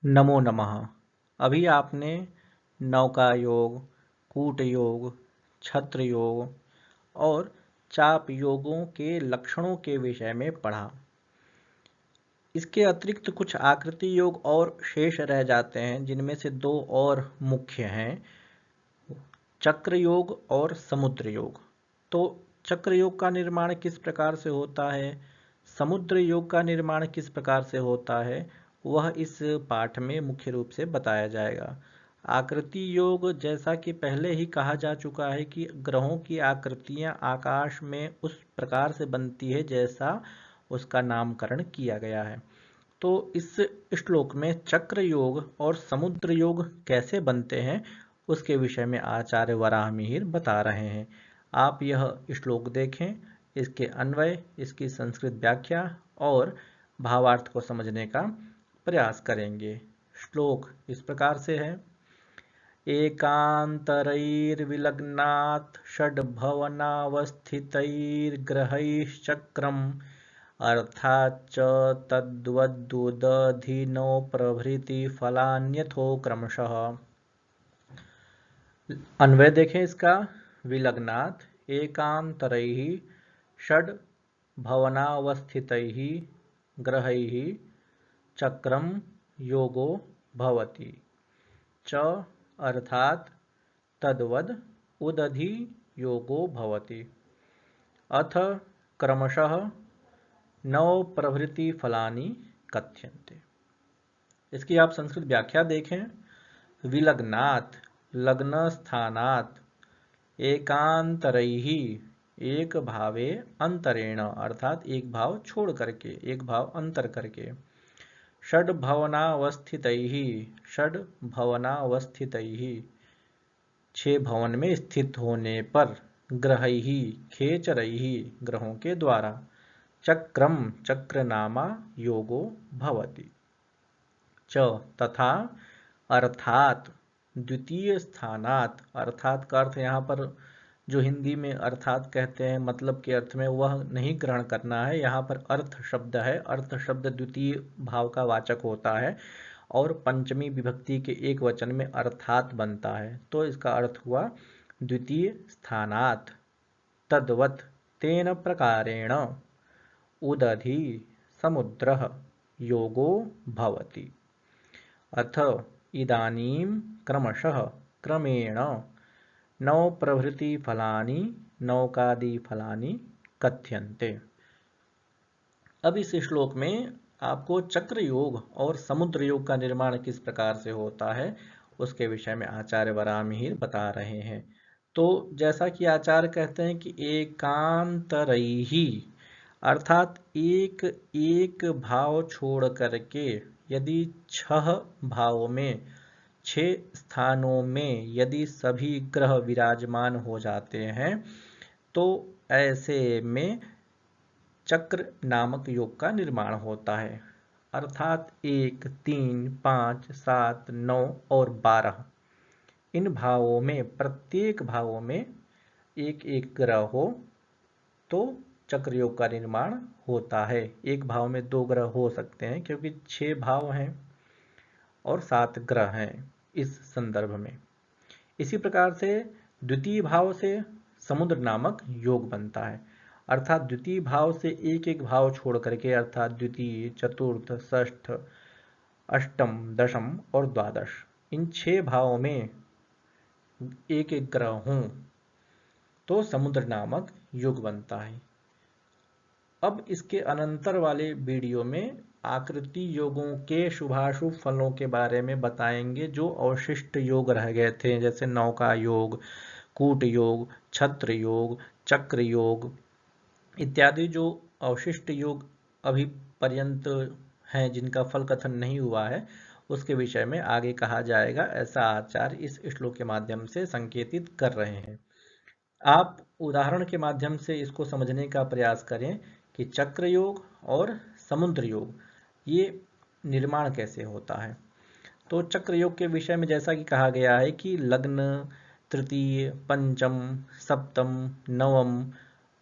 नमो नमः। अभी आपने नौका योग, कूट योग, छत्र योग और चाप योगों के लक्षणों के विषय में पढ़ा। इसके अतिरिक्त कुछ आकृति योग और शेष रह जाते हैं, जिनमें से दो और मुख्य हैं, चक्र योग और समुद्र योग। तो चक्र योग का निर्माण किस प्रकार से होता है, समुद्र योग का निर्माण किस प्रकार से होता है, वह इस पाठ में मुख्य रूप से बताया जाएगा। आकृति योग, जैसा कि पहले ही कहा जा चुका है कि ग्रहों की आकृतियां आकाश में उस प्रकार से बनती है जैसा उसका नामकरण किया गया है। तो इस श्लोक में चक्र योग और समुद्र योग कैसे बनते हैं उसके विषय में आचार्य वराहमिहिर बता रहे हैं। आप यह श्लोक देखें, इसके अन्वय, इसकी संस्कृत व्याख्या और भावार्थ को समझने का प्रयास करेंगे। श्लोक इस प्रकार से है। एकान्तरैर्विलग्नात् षड्भवनावस्थितैर्ग्रहैश्चक्रम् अर्थाच्च तद्वदुदधिनो प्रभृति फलान्यथो क्रमशः। अन्वय देखें इसका। विलग्नात् एकान्तरैः षड्भवनावस्थितैः ग्रहैः चक्रम योगो भवति च अर्थात तद्वद उदधि योगो भवति अथ क्रमशः नव प्रभृति फलानि कथ्यन्ते। इसकी आप संस्कृत व्याख्या देखें। विलग्नात् लग्न स्थानात् एकांतरैहि एक भावे अंतरेण अर्थात एक भाव छोड़ करके, एक भाव अंतर करके, षड्भवनावस्थितैहि षड्भवनावस्थितैहि छह भवन में स्थित होने पर, ग्रहैहि खेचरैहि ग्रहों के द्वारा, चक्रम चक्रनामा योगो भवति च तथा अर्थात द्वितीय स्थानात, अर्थात का अर्थ यहाँ पर जो हिंदी में अर्थात कहते हैं मतलब के अर्थ में वह नहीं ग्रहण करना है। यहाँ पर अर्थ शब्द है। अर्थ शब्द द्वितीय भाव का वाचक होता है और पंचमी विभक्ति के एक वचन में अर्थात बनता है। तो इसका अर्थ हुआ द्वितीय स्थानात तद्वत् तेन प्रकारेण उदधि समुद्रः योगो भवति अथ इदानीं क्रमशः क्रमेण नव प्रभृति फलानि नौकादि फलानि कथ्यन्ते। अब इस श्लोक में आपको चक्र योग और समुद्र योग का निर्माण किस प्रकार से होता है उसके विषय में आचार्य वराहमिहिर बता रहे हैं। तो जैसा कि आचार्य कहते हैं कि एकांतरैहि अर्थात एक एक भाव छोड़ करके, यदि छह भावों में, छह स्थानों में यदि सभी ग्रह विराजमान हो जाते हैं तो ऐसे में चक्र नामक योग का निर्माण होता है। अर्थात 1, 3, 5, 7, 9 और 12 इन भावों में, प्रत्येक भावों में एक एक ग्रह हो तो चक्र योग का निर्माण होता है। एक भाव में दो ग्रह हो सकते हैं क्योंकि 6 भाव हैं और 7 ग्रह हैं इस संदर्भ में। इसी प्रकार से द्वितीय भाव से समुद्र नामक योग बनता है। अर्थात द्वितीय भाव से एक एक भाव छोड़ करके, अर्थात द्वितीय, चतुर्थ, षष्ठ, अष्टम, दशम और द्वादश, इन 6 भावों में एक एक ग्रह हों तो समुद्र नामक योग बनता है। अब इसके अनंतर वाले वीडियो में आकृति योगों के शुभाशुभ फलों के बारे में बताएंगे जो अवशिष्ट योग रह गए थे, जैसे नौका योग, कूट योग, छत्र योग, चक्र योग इत्यादि। जो अवशिष्ट योग अभी पर्यंत हैं जिनका फल कथन नहीं हुआ है उसके विषय में आगे कहा जाएगा, ऐसा आचार्य इस श्लोक के माध्यम से संकेतित कर रहे हैं। आप उदाहरण के माध्यम से इसको समझने का प्रयास करें कि चक्र योग और समुद्र योग ये निर्माण कैसे होता है। तो चक्र योग के विषय में जैसा कि कहा गया है कि लग्न, तृतीय, पंचम, सप्तम, नवम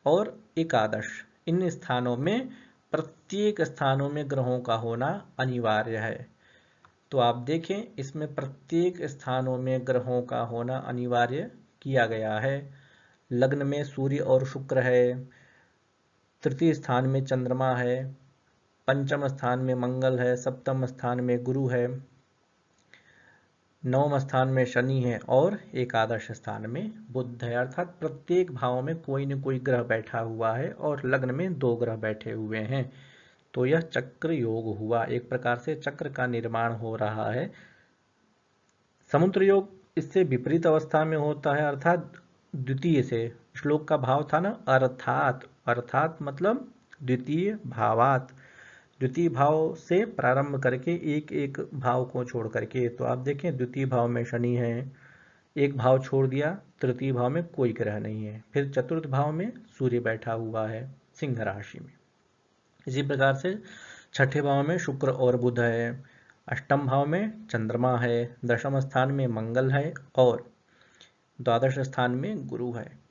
और एकादश इन स्थानों में, प्रत्येक स्थानों में ग्रहों का होना अनिवार्य है। तो आप देखें इसमें प्रत्येक स्थानों में ग्रहों का होना अनिवार्य किया गया है। लग्न में सूर्य और शुक्र है, तृतीय स्थान में चंद्रमा है, पंचम स्थान में मंगल है, सप्तम स्थान में गुरु है, नवम स्थान में शनि है और एकादश स्थान में बुध है। अर्थात प्रत्येक भाव में कोई न कोई ग्रह बैठा हुआ है और लग्न में 2 ग्रह बैठे हुए हैं। तो यह चक्र योग हुआ, एक प्रकार से चक्र का निर्माण हो रहा है। समुद्र योग इससे विपरीत अवस्था में होता है, अर्थात द्वितीय से। श्लोक का भाव था ना अर्थात, अर्थात मतलब द्वितीय भावात, द्वितीय भाव से प्रारंभ करके एक एक भाव को छोड़ करके। तो आप देखें द्वितीय भाव में शनि है, एक भाव छोड़ दिया, तृतीय भाव में कोई ग्रह नहीं है। फिर चतुर्थ भाव में सूर्य बैठा हुआ है सिंह राशि में। इसी प्रकार से छठे भाव में शुक्र और बुध है, अष्टम भाव में चंद्रमा है, दशम स्थान में मंगल है और द्वादश स्थान में गुरु है।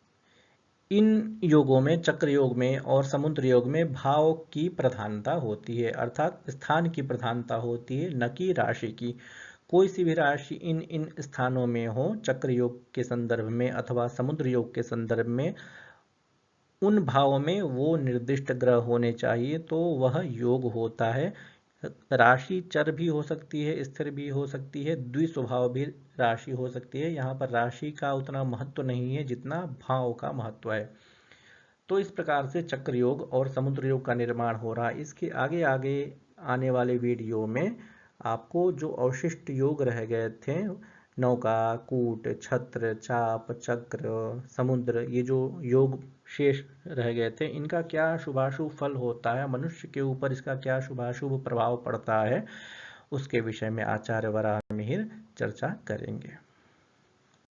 इन योगों में, चक्र योग में और समुद्र योग में भाव की प्रधानता होती है, अर्थात स्थान की प्रधानता होती है, न कि राशि की। कोई सी भी राशि इन इन स्थानों में हो, चक्र योग के संदर्भ में अथवा समुद्र योग के संदर्भ में, उन भावों में वो निर्दिष्ट ग्रह होने चाहिए, तो वह योग होता है। राशि चर भी हो सकती है, स्थिर भी हो सकती है, द्विस्वभाव भी राशि हो सकती है। यहाँ पर राशि का उतना महत्व नहीं है जितना भाव का महत्व है। तो इस प्रकार से चक्र योग और समुद्र योग का निर्माण हो रहा है। इसके आगे आगे आने वाले वीडियो में आपको जो अवशिष्ट योग रह गए थे, नौका, कूट, छत्र, चाप, चक्र, समुद्र, ये जो योग शेष रह गए थे, इनका क्या शुभाशुभ फल होता है, मनुष्य के ऊपर इसका क्या शुभाशुभ प्रभाव पड़ता है, उसके विषय में आचार्य वराह मिहिर चर्चा करेंगे।